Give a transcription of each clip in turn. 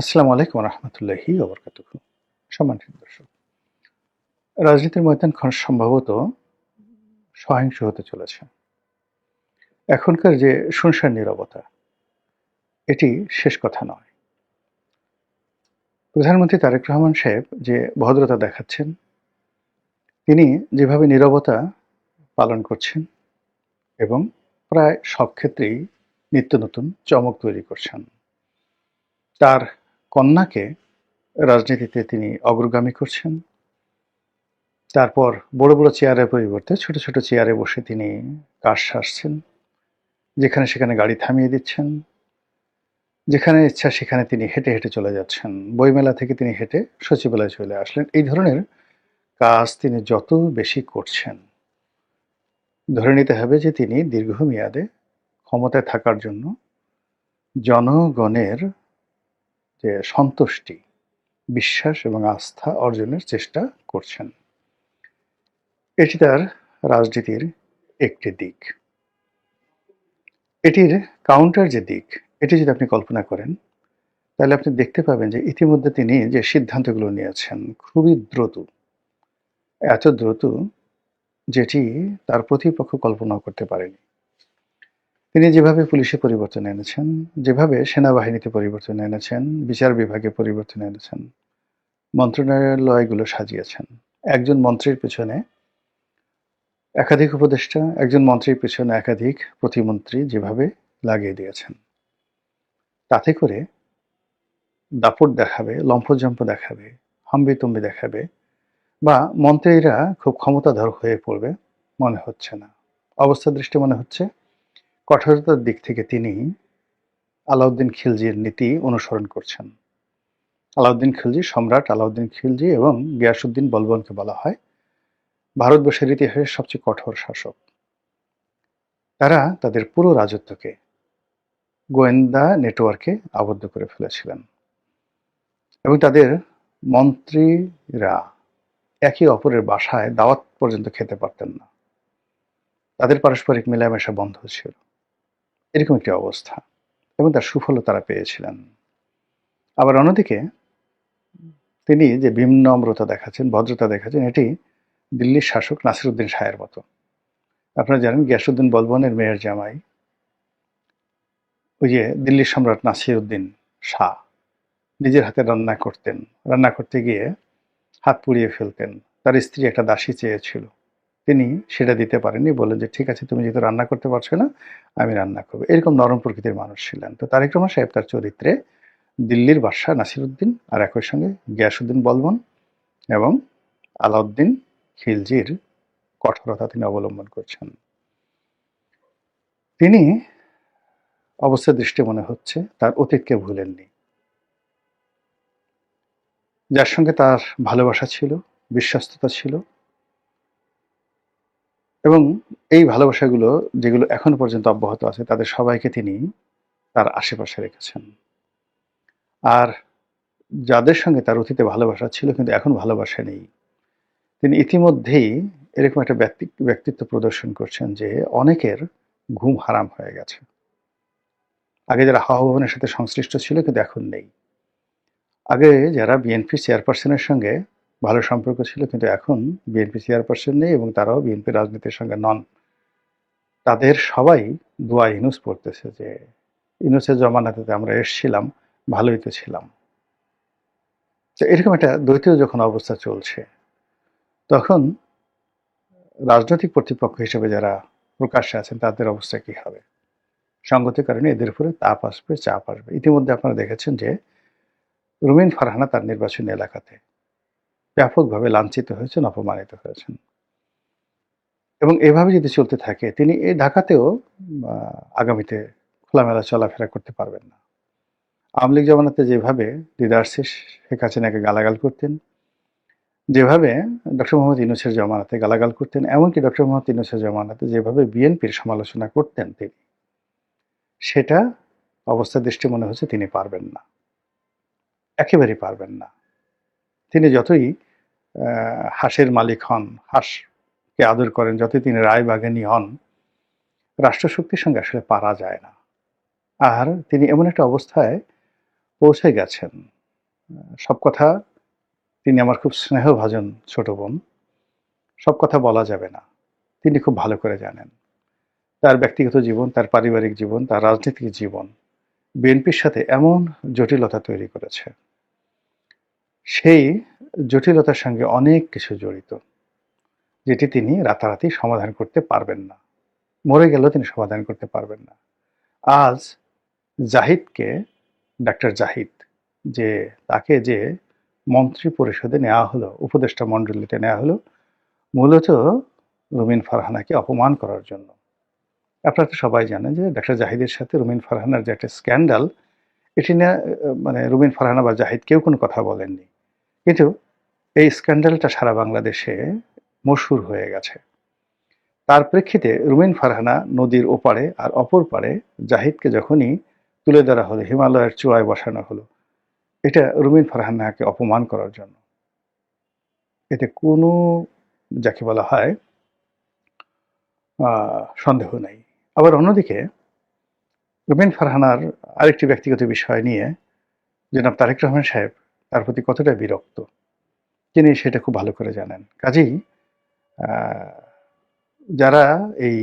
আসসালামু আলাইকুম রহমতুল্লাহি ওবরকাতুহু। সম্মানিত দর্শক, রাজনীতির ময়দান সম্ভবত সহিংস হতে চলেছে। এখনকার যে শুনশান নীরবতা, এটি শেষ কথা নয়। প্রধানমন্ত্রী তারেক রহমান সাহেব যে ভদ্রতা দেখাচ্ছেন, তিনি যেভাবে নীরবতা পালন করছেন এবং প্রায় সব ক্ষেত্রেই নিত্য নতুন চমক তৈরি করছেন। তার কন্যাকে রাজনীতিতে তিনি অগ্রগামী করছেন। তারপর বড় বড় চেয়ারের পরিবর্তে ছোট ছোট চেয়ারে বসে তিনি কাজ সারছেন, যেখানে সেখানে গাড়ি থামিয়ে দিচ্ছেন, যেখানে ইচ্ছা সেখানে তিনি হেঁটে হেঁটে চলে যাচ্ছেন। বইমেলা থেকে তিনি হেঁটে সচিবালয়ে চলে আসলেন। এই ধরনের কাজ তিনি যত বেশি করছেন, ধরে নিতে হবে যে তিনি দীর্ঘমেয়াদে ক্ষমতায় থাকার জন্য জনগণের যে সন্তুষ্টি, বিশ্বাস এবং আস্থা অর্জনের চেষ্টা করছেন। এটি তার রাজনীতির একটি দিক। এটির কাউন্টার যে দিক, এটি যদি আপনি কল্পনা করেন, তাহলে আপনি দেখতে পাবেন যে ইতিমধ্যে তিনি যে সিদ্ধান্তগুলো নিয়েছেন খুবই দ্রুত, এত দ্রুত যেটি তার প্রতিপক্ষ কল্পনাও করতে পারেনি। তিনি যেভাবে পুলিশে পরিবর্তন এনেছেন, যেভাবে সেনাবাহিনীতে পরিবর্তন এনেছেন, বিচার বিভাগে পরিবর্তন এনেছেন, মন্ত্রণালয়গুলো সাজিয়েছেন, একজন মন্ত্রীর পেছনে একাধিক উপদেষ্টা, একজন মন্ত্রীর পেছনে একাধিক প্রতিমন্ত্রী যেভাবে লাগিয়ে দিয়েছেন, তাতে করে দাপট দেখাবে, লম্ফজম্প দেখাবে, হাম্বিতম্বি দেখাবে বা মন্ত্রীরা খুব ক্ষমতাধর হয়ে পড়বে মনে হচ্ছে না। অবস্থা দৃষ্টি মনে হচ্ছে কঠোরতার দিক থেকে তিনি আলাউদ্দিন খিলজির নীতি অনুসরণ করছেন। আলাউদ্দিন খিলজি, সম্রাট আলাউদ্দিন খিলজি এবং গিয়াসউদ্দিন বলবনকে বলা হয় ভারতবর্ষের ইতিহাসের সবচেয়ে কঠোর শাসক। তারা তাদের পুরো রাজত্বকে গোয়েন্দা নেটওয়ার্কে আবদ্ধ করে ফেলেছিলেন এবং তাদের মন্ত্রীরা একে অপরের বাসায় দাওয়াত পর্যন্ত খেতে পারতেন না। তাদের পারস্পরিক মেলামেশা বন্ধ ছিল। এরকম একটি অবস্থা এবং তার সুফলও তারা পেয়েছিলেন। আবার অন্যদিকে তিনি যে বিনম্রতা দেখাচ্ছেন, ভদ্রতা দেখাচ্ছেন, এটি দিল্লির শাসক নাসিরউদ্দিন শাহের মতো। আপনারা জানেন গিয়াসউদ্দিন বলবনের মেয়ের জামাই ওই যে দিল্লির সম্রাট নাসিরউদ্দিন শাহ নিজের হাতে রান্না করতেন। রান্না করতে গিয়ে হাত পুড়িয়ে ফেলতেন। তার স্ত্রী একটা দাসী চেয়েছিল, তিনি সেটা দিতে পারেননি। বললেন যে ঠিক আছে, তুমি যেহেতু রান্না করতে পারছো না, আমি রান্না করবো। এরকম নরম প্রকৃতির মানুষ ছিলেন। তো তারেক রহমান সাহেব তার চরিত্রে দিল্লির বাদশাহ নাসিরউদ্দিন আর একই সঙ্গে গিয়াসউদ্দিন বলবন এবং আলাউদ্দিন খিলজির কঠোরতা তিনি অবলম্বন করছেন। তিনি অবস্থা দৃষ্টি মনে হচ্ছে তার অতীতকে ভুলেননি। যার সঙ্গে তার ভালোবাসা ছিল, বিশ্বস্ততা ছিল এবং এই ভালোবাসাগুলো যেগুলো এখনো পর্যন্ত অব্যাহত আছে, তাদের সবাইকে তিনি তার আশেপাশে রেখেছেন। আর যাদের সঙ্গে তার অতীতে ভালোবাসা ছিল কিন্তু এখন ভালোবাসা নেই, তিনি ইতিমধ্যেই এরকম একটা ব্যক্তিত্ব প্রদর্শন করছেন যে অনেকের ঘুম হারাম হয়ে গেছে। আগে যারা হাওয়া ভবনের সাথে সংশ্লিষ্ট ছিল কিন্তু এখন নেই। আগে যারা বিএনপি চেয়ারপারসনের সঙ্গে ভালো সম্পর্ক ছিল কিন্তু এখন বিএনপি চেয়ারপারসন নেই এবং তারাও বিএনপি রাজনীতির সঙ্গে নন। তাদের সবাই দোয়া ইউনূস পড়তেছে যে ইউনূসের জমানাতে আমরা এসছিলাম, ভালোই তো ছিলাম। তো এরকম একটা দ্বৈত যখন অবস্থা চলছে, তখন রাজনৈতিক কর্তৃপক্ষ হিসেবে যারা প্রকাশ্যে আছেন তাদের অবস্থা কি হবে? সঙ্গতির কারণে এদের উপরে তাপ আসবে, চাপ আসবে। ইতিমধ্যে আপনারা দেখেছেন যে রুমিন ফারহানা তার নির্বাচনী এলাকাতে ব্যাপকভাবে লাঞ্ছিত হয়েছেন, অপমানিত হয়েছেন এবং এভাবে যদি চলতে থাকে তিনি এই ঢাকাতেও আগামীতে খোলামেলা চলাফেরা করতে পারবেন না। আওয়ামী লীগ জমানাতে যেভাবে দিদারশিস শেখ হাসিনাকে গালাগাল করতেন, যেভাবে ডক্টর মোহাম্মদ ইউনূসের জমানাতে গালাগাল করতেন, এমনকি ডক্টর মোহাম্মদ ইউনূসের জমানাতে যেভাবে বিএনপির সমালোচনা করতেন তিনি, সেটা অবস্থা দৃষ্টি মনে হচ্ছে তিনি পারবেন না, একেবারেই পারবেন না। তিনি যতই হাঁসের মালিক হন, হাঁসকে আদর করেন, যতই তিনি রায়বাগানী হন, রাষ্ট্রশক্তির সঙ্গে আসলে পারা যায় না। আর তিনি এমন একটা অবস্থায় পৌঁছে গেছেন। সব কথা, তিনি আমার খুব স্নেহভাজন ছোট বোন। সব কথা বলা যাবে না। তিনি খুব ভালো করে জানেন। তার ব্যক্তিগত জীবন, তার পারিবারিক জীবন, তার রাজনৈতিক জীবন বিএনপির সাথে এমন জটিলতা তৈরি করেছে, সেই জটিলতার সঙ্গে অনেক কিছু জড়িত, যেটি তিনি রাতারাতি সমাধান করতে পারবেন না। মরে গেলেও তিনি সমাধান করতে পারবেন না। আজ জাহিদকে, ডাক্তার জাহিদ, যে তাকে যে মন্ত্রী পরিষদে নেওয়া হলো, উপদেষ্টা মণ্ডলীতে নেওয়া হলো, মূলত রুমিন ফারহানাকে অপমান করার জন্য। আপনারা তো সবাই জানেন যে ডাক্তার জাহিদের সাথে রুমিন ফারহানার যে একটা স্ক্যান্ডাল, এটি নিয়ে মানে রুমিন ফারহানা বা জাহিদ কেউ কোনো কথা বলেননি। কিন্তু এই স্ক্যান্ডালটা সারা বাংলাদেশে মশহুর হয়ে গেছে। তার প্রেক্ষিতে রুমিন ফারহানা নদীর ওপারে আর অপর পারে জাহিদকে যখনই তুলে ধরা হলো, হিমালয়ের চূড়ায় বসানো হলো, এটা রুমিন ফারহানাকে অপমান করার জন্য। এতে কোনো, যাকে বলা হয়, সন্দেহ নাই। আবার অন্যদিকে রুমিন ফারহানার আরেকটি ব্যক্তিগত বিষয় নিয়ে জনাব তারেক রহমান সাহেব তার প্রতি কতটা বিরক্ত, তিনি সেটা খুব ভালো করে জানেন। কাজেই যারা এই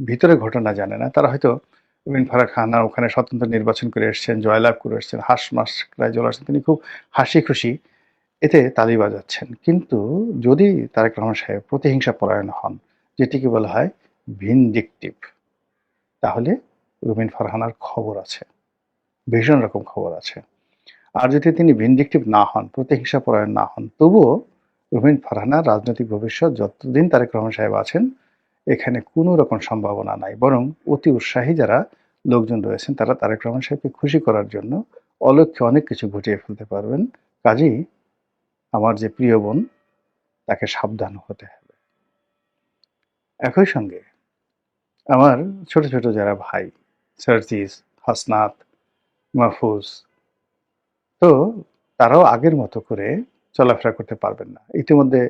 ভিতরে ঘটনা জানে না, তারা হয়তো রুমিন ফারহানা ওখানে স্বতন্ত্র নির্বাচন করে এসছেন, জয়লাভ করে এসছেন, হাঁস মাস প্রায় চলে আসছেন, তিনি খুব হাসি খুশি এতে তালি বাজাচ্ছেন। কিন্তু যদি তারেক রহমান সাহেব প্রতিহিংসা পরায়ণ হন, যেটিকে বলা হয় ভিনডিকটিভ, তাহলে রুমিন ফারহানার খবর আছে, ভীষণ রকম খবর আছে। আর যদি তিনি ভিনডিকটিভ না হন, প্রতিহিংসা পরায়ণ না হন, তবুও রুমিন ফারহানার রাজনৈতিক ভবিষ্যৎ যতদিন তারেক রহমান সাহেব আছেন, এখানে কোনো রকম সম্ভাবনা নাই। বরং অতি উৎসাহী যারা লোকজন রয়েছেন, তারা তারেক রহমান সাহেবকে খুশি করার জন্য অলক্ষ্যে অনেক কিছু ঘটিয়ে ফেলতে পারবেন। কাজেই আমার যে প্রিয় বোন, তাকে সাবধান হতে হবে। একই সঙ্গে আমার ছোট ছোট যারা ভাই, সার্জিস, হাসনাত, মাহফুজ, তো তারাও আগের মতো করে চলাফেরা করতে পারবেন না। ইতিমধ্যে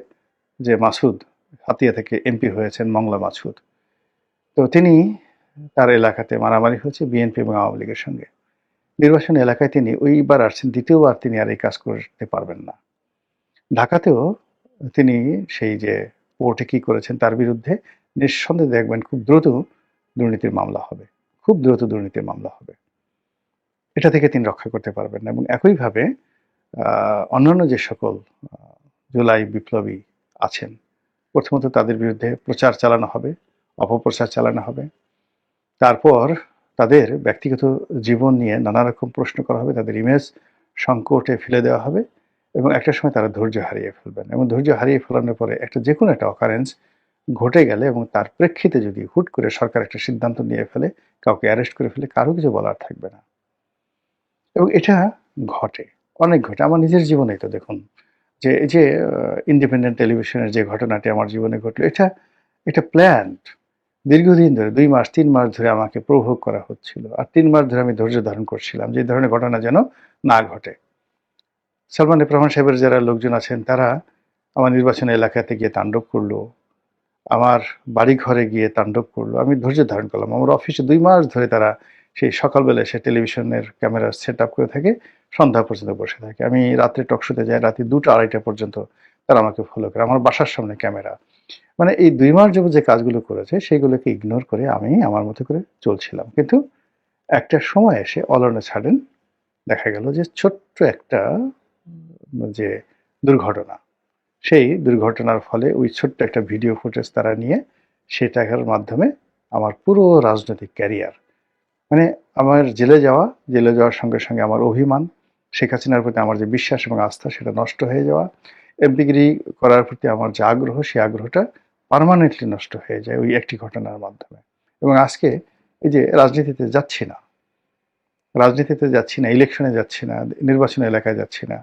যে মাসুদ হাতিয়া থেকে এমপি হয়েছেন, মংলা মাসুদ, তো তিনি, তার এলাকাতে মারামারি হচ্ছে বিএনপি এবং আওয়ামী লীগের সঙ্গে। নির্বাচন এলাকায় তিনি ওইবার আসছেন, দ্বিতীয়বার তিনি আর এই কাজ করতে পারবেন না। ঢাকাতেও তিনি সেই যে কোর্টে কি করেছেন তার বিরুদ্ধে নিঃসন্দেহে দেখবেন খুব দ্রুত দুর্নীতির মামলা হবে, খুব দ্রুত দুর্নীতির মামলা হবে। এটা থেকে তিনি রক্ষা করতে পারবেন না। এবং একইভাবে অন্যান্য যে সকল জুলাই বিপ্লবী আছেন, প্রথমত তাদের বিরুদ্ধে প্রচার চালানো হবে, অপপ্রচার চালানো হবে। তারপর তাদের ব্যক্তিগত জীবন নিয়ে নানা রকম প্রশ্ন করা হবে, তাদের ইমেজ সংকটে ফেলে দেওয়া হবে, এবং একটা সময় তারা ধৈর্য হারিয়ে ফেলবেন। এবং ধৈর্য হারিয়ে ফেলানোর পরে একটা যে কোনো একটা অকারেন্স ঘটে গেলে এবং তার প্রেক্ষিতে যদি হুট করে সরকার একটা সিদ্ধান্ত নিয়ে ফেলে, কাউকে অ্যারেস্ট করে ফেলে, কারো কিছু বলার থাকবে না। এবং এটা ঘটে, অনেক ঘটে। আমার নিজের জীবনেই তো দেখুন, যে এই যে ইন্ডিপেন্ডেন্ট টেলিভিশনের যে ঘটনাটি আমার জীবনে ঘটলো, এটা এটা প্ল্যান্ড। দীর্ঘদিন ধরে ২ মাস ৩ মাস ধরে আমাকে প্রভোগ করা হচ্ছিল, আর ৩ মাস ধরে আমি ধৈর্য ধারণ করছিলাম যে এই ধরনের ঘটনা যেন না ঘটে। সালমান এফ রহমান সাহেবের যারা লোকজন আছেন, তারা আমার নির্বাচনী এলাকাতে গিয়ে তাণ্ডব করলো, আমার বাড়ি ঘরে গিয়ে তাণ্ডব করলো। আমি ধৈর্য ধারণ করলাম। আমার অফিসে ২ মাস ধরে তারা সেই সকালবেলা এসে টেলিভিশনের ক্যামেরা সেট আপ করে থাকে, সন্ধ্যা পর্যন্ত বসে থাকে। আমি রাত্রে টকশোতে যাই, রাতে ২টা-২.৩০ পর্যন্ত তারা আমাকে ফলো করে। আমার বাসার সামনে ক্যামেরা। মানে এই ২ মাস যাবত যে কাজগুলো করেছে, সেগুলোকে ইগনোর করে আমি আমার মতো করে চলছিলাম। কিন্তু একটা সময় এসে অল অন এ সাডেন দেখা গেল যে ছোট্ট একটা যে দুর্ঘটনা, সেই দুর্ঘটনার ফলে ওই ছোট্ট একটা ভিডিও ফুটেজ তারা নিয়ে সেটার মাধ্যমে আমার পুরো রাজনৈতিক ক্যারিয়ার, মানে আমার জেলে যাওয়ার সঙ্গে সঙ্গে আমার অভিমান, শেখ হাসিনার প্রতি আমার যে বিশ্বাস এবং আস্থা, সেটা নষ্ট হয়ে যাওয়া, এমপিগিরি করার প্রতি আমার যে আগ্রহ, সেই আগ্রহটা পার্মানেন্টলি নষ্ট হয়ে যায় ওই একটি ঘটনার মাধ্যমে। এবং আজকে এই যে রাজনীতিতে যাচ্ছি না, ইলেকশনে যাচ্ছি না, নির্বাচনী এলাকায় যাচ্ছি না,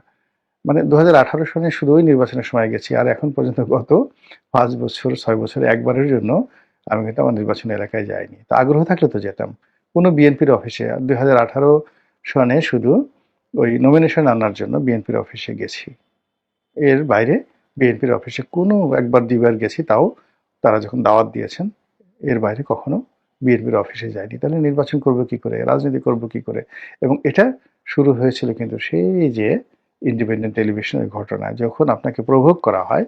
মানে ২০১৮ সনে শুধু ওই নির্বাচনের সময় গেছি, আর এখন পর্যন্ত গত ৫ বছর ৬ বছরে একবারের জন্য আমি কিন্তু আমার নির্বাচনী এলাকায় যাইনি। তো আগ্রহ থাকলে তো যেতাম কোনো বিএনপির অফিসে। ২০১৮ সনে শুধু ওই নমিনেশন আনার জন্য বিএনপির অফিসে গেছি, এর বাইরে বিএনপির অফিসে কোনো একবার ২বার গেছি, তাও তারা যখন দাওয়াত দিয়েছেন, এর বাইরে কখনো বিএনপির অফিসে যায়নি, তাহলে নির্বাচন করব কি করে, রাজনীতি করব কি করে? এবং এটা শুরু হয়েছিল কিন্তু সেই যে ইন্ডিপেন্ডেন্ট টেলিভিশনের ঘটনায়, যখন আপনাকে প্রভোগ করা হয়,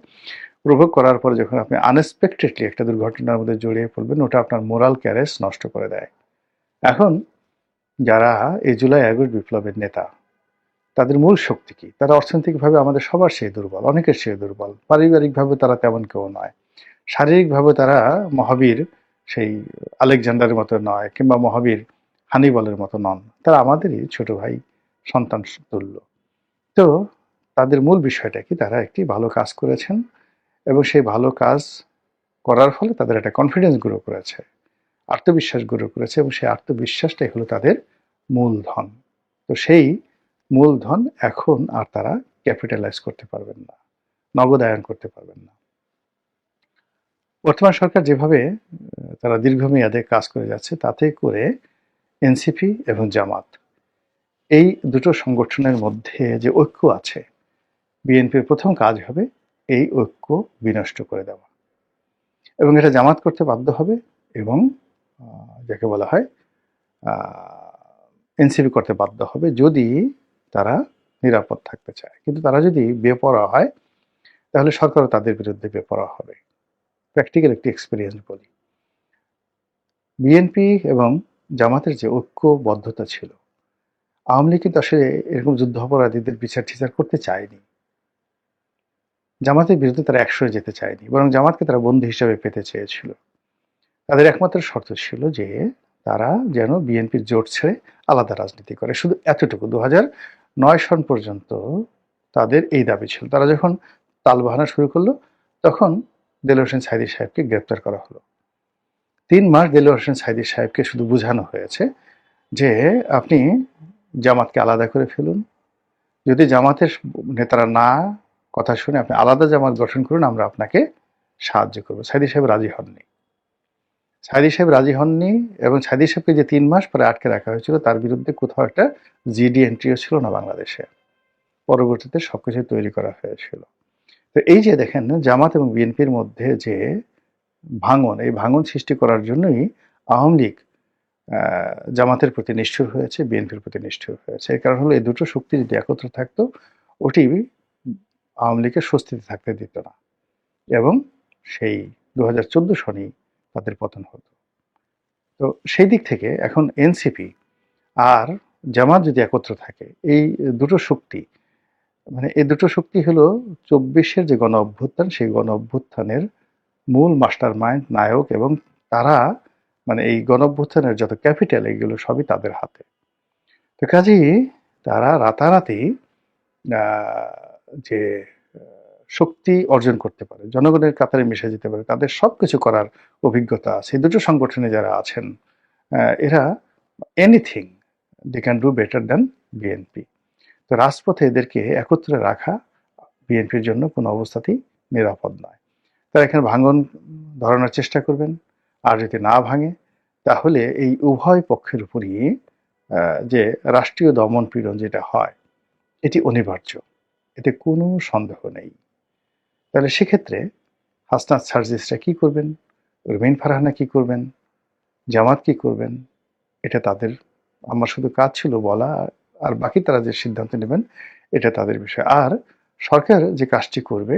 প্রভোগ করার পরে যখন আপনি আনএক্সপেক্টেডলি একটা দুর্ঘটনার মধ্যে জড়িয়ে পড়বেন, ওটা আপনার মোরাল ক্যারেজ নষ্ট করে দেয়। এখন যারা এই জুলাই আগস্ট বিপ্লবের নেতা, তাদের মূল শক্তি কি? তারা অর্থনৈতিকভাবে আমাদের সবার চেয়ে দুর্বল, অনেকের চেয়ে দুর্বল। পারিবারিকভাবে তারা তেমন কেউ নয়। শারীরিকভাবে তারা মহাবীর সেই আলেকজান্ডারের মতো নয়, কিংবা মহাবীর হানিবলের মতো নন। তারা আমাদেরই ছোট ভাই, সন্তান তুল্য। তো তাদের মূল বিষয়টা কি? তারা একটি ভালো কাজ করেছেন এবং সেই ভালো কাজ করার ফলে তাদের একটা কনফিডেন্স গ্রো করেছে, আত্মবিশ্বাস গ্রো করেছে, এবং সেই আত্মবিশ্বাসটাই হলো তাদের মূলধন। তো সেই মূলধন এখন আর তারা ক্যাপিটালাইজ করতে পারবেন না, নগদায়ন করতে পারবেন না। বর্তমান সরকার যেভাবে তারা দীর্ঘমেয়াদে কাজ করে যাচ্ছে, তাতে করে এনসিপি এবং জামাত, এই দুটো সংগঠনের মধ্যে যে ঐক্য আছে, বিএনপির প্রথম কাজ হবে এই ঐক্য বিনষ্ট করে দেওয়া, এবং এটা জামাত করতে বাধ্য হবে, এবং যাকে বলা হয় এনসিপি করতে বাধ্য হবে, যদি তারা নিরাপদ থাকতে চায়। কিন্তু তারা যদি বেপরোয়া হয়, তাহলে সরকারও তাদের বিরুদ্ধে বেপরোয়া হবে। প্র্যাকটিক্যাল একটি এক্সপিরিয়েন্স বলি, বিএনপি এবং জামাতের যে ঐক্যবদ্ধতা ছিল, আওয়ামী লীগ কিন্তু আসলে এরকম যুদ্ধাপরাধীদের বিচার টিচার করতে চায়নি। জামাতের বিরুদ্ধে তারা একশোয় যেতে চায়নি, বরং জামাতকে তারা বন্ধু হিসাবে পেতে চেয়েছিল। তাদের একমাত্র শর্ত ছিল যে তারা যেন বিএনপির জোট ছেড়ে আলাদা রাজনীতি করে, শুধু এতটুকু। 2009 সন পর্যন্ত তাদের এই দাবি ছিল। তারা যখন তালবাহানা শুরু করলো, তখন দেলোয়ার হোসেন সাঈদী সাহেবকে গ্রেপ্তার করা হলো। 3 মাস দেলোয়ার হোসেন সাঈদী সাহেবকে শুধু বোঝানো হয়েছে যে আপনি জামাতকে আলাদা করে ফেলুন, যদি জামাতের নেতারা না কথা শুনে আপনি আলাদা জামাত গঠন করুন, আমরা আপনাকে সাহায্য করবো। সাঈদী সাহেব রাজি হননি। সাঈদী সাহেব রাজি হননি, এবং সাঈদী সাহেবকে যে 3 মাস পরে আটকে রাখা হয়েছিল, তার বিরুদ্ধে কোথাও একটা জিডি এন্ট্রিও ছিল না বাংলাদেশে। পরবর্তীতে সবকিছু তৈরি করা হয়েছিল। তো এই যে দেখেন, জামাত এবং বিএনপির মধ্যে যে ভাঙন, এই ভাঙন সৃষ্টি করার জন্যই আওয়ামী লীগ জামাতের প্রতি নিষ্ঠুর হয়েছে, বিএনপির প্রতি নিষ্ঠুর হয়েছে। এর কারণ হলো, এই দুটো শক্তি যদি একত্র থাকতো, ওটি আওয়ামী লীগের স্বস্তিতে থাকতে দিত না, এবং সেই 2014 সনেই তাদের পতন হতো। তো সেই দিক থেকে এখন এনসিপি আর জামাত যদি একত্র থাকে, এই দুটো শক্তি, মানে এই দুটো শক্তি হলো 24-এর যে গণ অভ্যুত্থান, সেই গণ অভ্যুত্থানের মূল মাস্টার মাইন্ড, নায়ক, এবং তারা মানে এই গণ অভ্যুত্থানের যত ক্যাপিটাল, এগুলো সবই তাদের হাতে। তো কাজেই তারা রাতারাতি যে শক্তি অর্জন করতে পারে, জনগণের কাতারে মিশে যেতে পারে, তাদের সবকিছু করার অভিজ্ঞতা আছে। এই দুটো সংগঠনে যারা আছেন, এরা anything they can do better than BNP. তো রাজপথে এদেরকে একত্রে রাখা বিএনপির জন্য কোনো অবস্থাতেই নিরাপদ নয়। তারা এখানে ভাঙন ধরানোর চেষ্টা করবেন, আর যদি না ভাঙে, তাহলে এই উভয় পক্ষের উপরই যে রাষ্ট্রীয় দমন পীড়ন যেটা হয়, এটি অনিবার্য, এতে কোনো সন্দেহ নেই। তাহলে সেক্ষেত্রে হাসনাত সার্জিসরা কি করবেন, রুমিন ফারহানা কি করবেন, জামাত কি করবেন, এটা তাদের, আমার শুধু কাজ ছিল বলা, আর বাকি তারা যে সিদ্ধান্ত নেবেন এটা তাদের বিষয়। আর সরকার যে কাজটি করবে,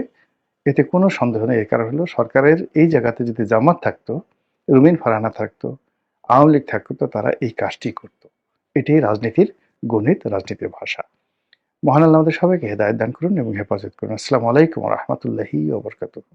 এতে কোনো সন্দেহ নেই। এর কারণ হলো, সরকারের এই জায়গাতে যদি জামাত থাকতো, রুমিন ফারহানা থাকতো, আওয়ামী লীগ থাকতো, তো তারা এই কাজটি করত। এটাই রাজনীতির গণিত, রাজনীতির ভাষা। মহান আল্লাহ আমাদের সবাইকে হেদায়েত দান করুন এবং হেফাজত করুন। আসসালামু আলাইকুম ওয়া রাহমাতুল্লাহি ওয়া বারাকাতুহু।